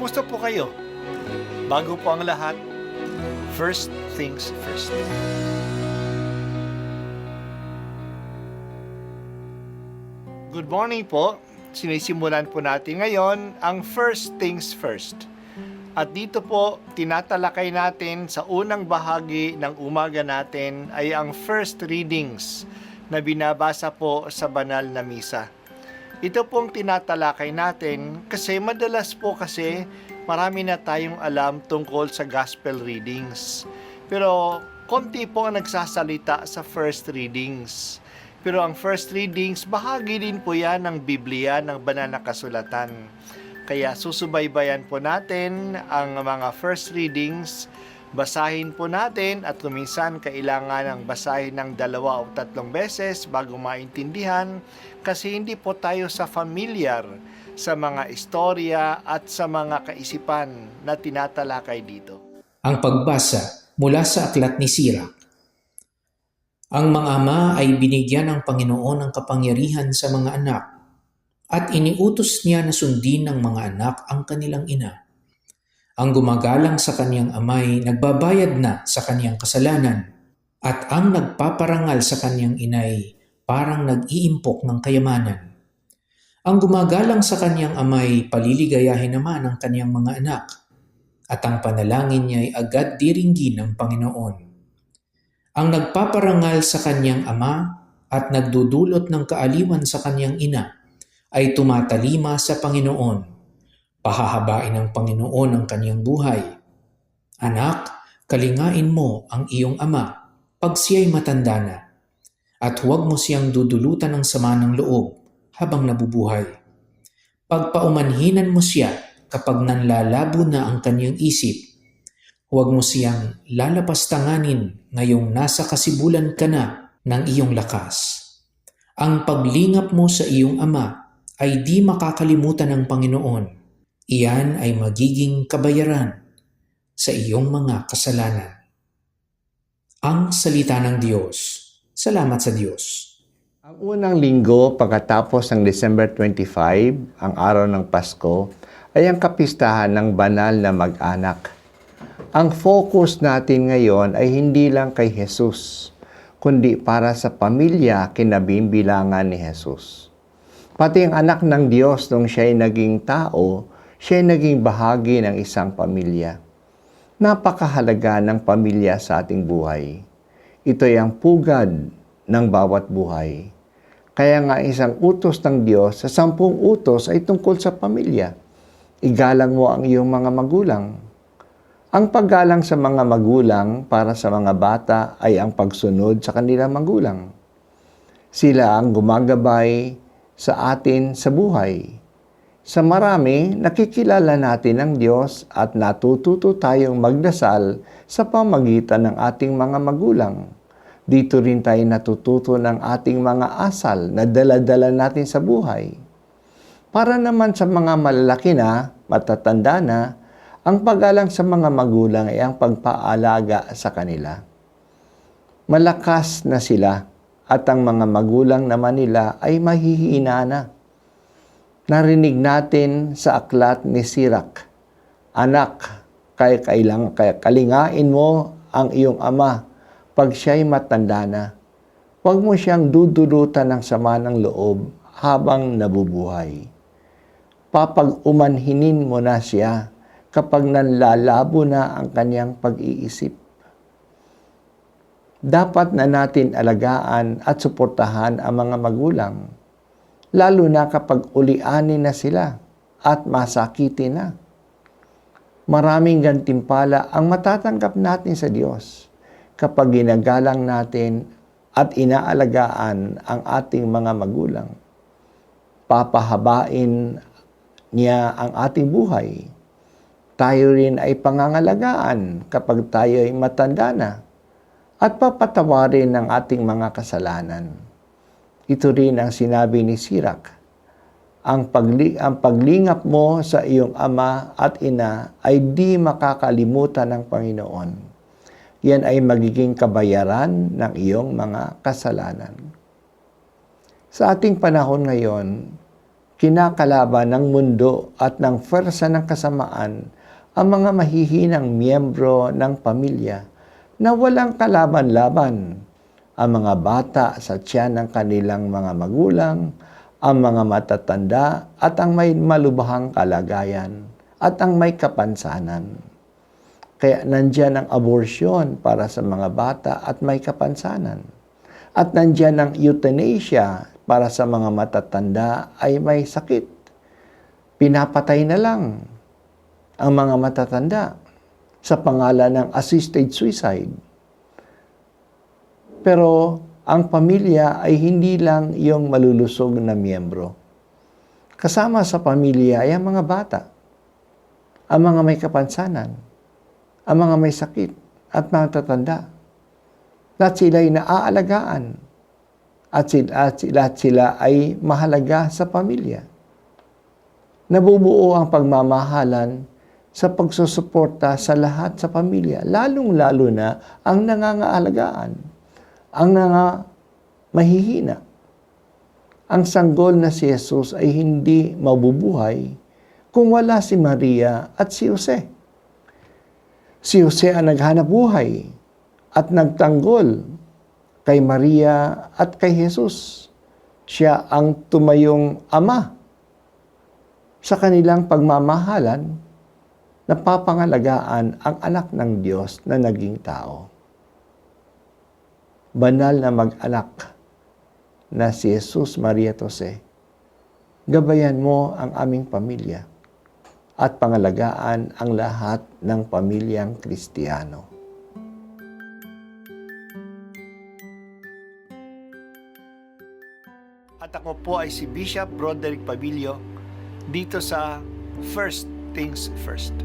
Kumusta po kayo? Bago po ang lahat, first things first. Good morning po. Sinisimulan po natin ngayon ang first things first. At dito po, tinatalakay natin sa unang bahagi ng umaga natin ay ang first readings na binabasa po sa banal na misa. Ito pong tinatalakay natin kasi madalas po kasi marami na tayong alam tungkol sa gospel readings. Pero konti po ang nagsasalita sa first readings. Pero ang first readings, bahagi din po yan ng Biblia, ng banal na kasulatan. Kaya susubaybayan po natin ang mga first readings, basahin po natin at kuminsan kailangan ng basahin ng 2 o 3 beses bago maintindihan kasi hindi po tayo sa familiar sa mga istorya at sa mga kaisipan na tinatalakay dito. Ang pagbasa mula sa aklat ni Sirach. Ang mga ama ay binigyan ng Panginoon ng kapangyarihan sa mga anak at iniutos niya na sundin ng mga anak ang kanilang ina. Ang gumagalang sa kaniyang amay nagbabayad na sa kaniyang kasalanan at ang nagpaparangal sa kaniyang inay parang nag-iimpok ng kayamanan. Ang gumagalang sa kaniyang amay paliligayahin naman ang kaniyang mga anak at ang panalangin niya ay agad diringgin ng Panginoon. Ang nagpaparangal sa kaniyang ama at nagdudulot ng kaaliwan sa kaniyang ina ay tumatalima sa Panginoon. Pahahabain ng Panginoon ang kaniyang buhay. Anak, kalingain mo ang iyong ama pag siya'y matanda na, at huwag mo siyang dudulutan ng sama ng loob habang nabubuhay. Pagpaumanhinan mo siya kapag nanlalabo na ang kaniyang isip. Huwag mo siyang lalapastanganin ngayong nasa kasibulan ka na ng iyong lakas. Ang paglingap mo sa iyong ama ay di makakalimutan ng Panginoon. Iyan ay magiging kabayaran sa iyong mga kasalanan. Ang salita ng Diyos. Salamat sa Diyos. Ang unang linggo pagkatapos ng December 25, ang araw ng Pasko, ay ang kapistahan ng banal na mag-anak. Ang focus natin ngayon ay hindi lang kay Jesus, kundi para sa pamilya kinabimbilangan ni Jesus. Pati ang anak ng Diyos nung siya'y naging tao, siya'y naging bahagi ng isang pamilya. Napakahalaga ng pamilya sa ating buhay. Ito ay ang pugad ng bawat buhay. Kaya nga isang utos ng Diyos sa 10 utos ay tungkol sa pamilya. Igalang mo ang iyong mga magulang. Ang paggalang sa mga magulang para sa mga bata ay ang pagsunod sa kanilang magulang. Sila ang gumagabay sa atin sa buhay. Sa marami, nakikilala natin ang Diyos at natututo tayong magdasal sa pamagitan ng ating mga magulang. Dito rin tayo natututo ng ating mga asal na dala-dala natin sa buhay. Para naman sa mga malalaki na, matatanda na, ang paggalang sa mga magulang ay ang pagpaalaga sa kanila. Malakas na sila at ang mga magulang naman nila ay mahihina na. Narinig natin sa aklat ni Sirach, Anak, kalingain mo ang iyong ama pag siya'y matanda na. Huwag mo siyang dudulutan ng sama ng loob habang nabubuhay. Papag-umanhinin mo na siya kapag nanlalabo na ang kanyang pag-iisip. Dapat na natin alagaan at suportahan ang mga magulang, lalo na kapag ulianin na sila at masakiti na. Maraming gantimpala ang matatanggap natin sa Diyos kapag ginagalang natin at inaalagaan ang ating mga magulang. Papahabain niya ang ating buhay. Tayo rin ay pangangalagaan kapag tayo ay matanda na at papatawarin ng ating mga kasalanan. Ito rin ang sinabi ni Sirach, ang paglingap mo sa iyong ama at ina ay di makakalimutan ng Panginoon. Yan ay magiging kabayaran ng iyong mga kasalanan. Sa ating panahon ngayon, kinakalaban ng mundo at ng pwersa ng kasamaan ang mga mahihinang miyembro ng pamilya na walang kalaban-laban, ang mga bata sa tiyan ng kanilang mga magulang, ang mga matatanda at ang may malubhang kalagayan at ang may kapansanan. Kaya nandyan ang abortion para sa mga bata at may kapansanan. At nandyan ang euthanasia para sa mga matatanda ay may sakit. Pinapatay na lang ang mga matatanda sa pangalan ng assisted suicide. Pero ang pamilya ay hindi lang yung malulusog na miyembro. Kasama sa pamilya ay ang mga bata, ang mga may kapansanan, ang mga may sakit at mga tatanda. Lahat sila ay naaalagaan at sila ay mahalaga sa pamilya. Nabubuo ang pagmamahalan sa pagsusuporta sa lahat sa pamilya, lalong-lalo na ang nangangaalagaan, ang mahihina. Ang sanggol na si Jesus ay hindi mabubuhay kung wala si Maria at si Jose. Si Jose ang naghanap buhay at nagtanggol kay Maria at kay Jesus. Siya ang tumayong ama sa kanilang pagmamahalan na papangalagaan ang anak ng Diyos na naging tao. Banal na mag-anak na si Jesus, Maria at Jose, gabayan mo ang aming pamilya at pangalagaan ang lahat ng pamilyang Kristiyano. At ako po ay si Bishop Broderick Pabilio dito sa First Things First.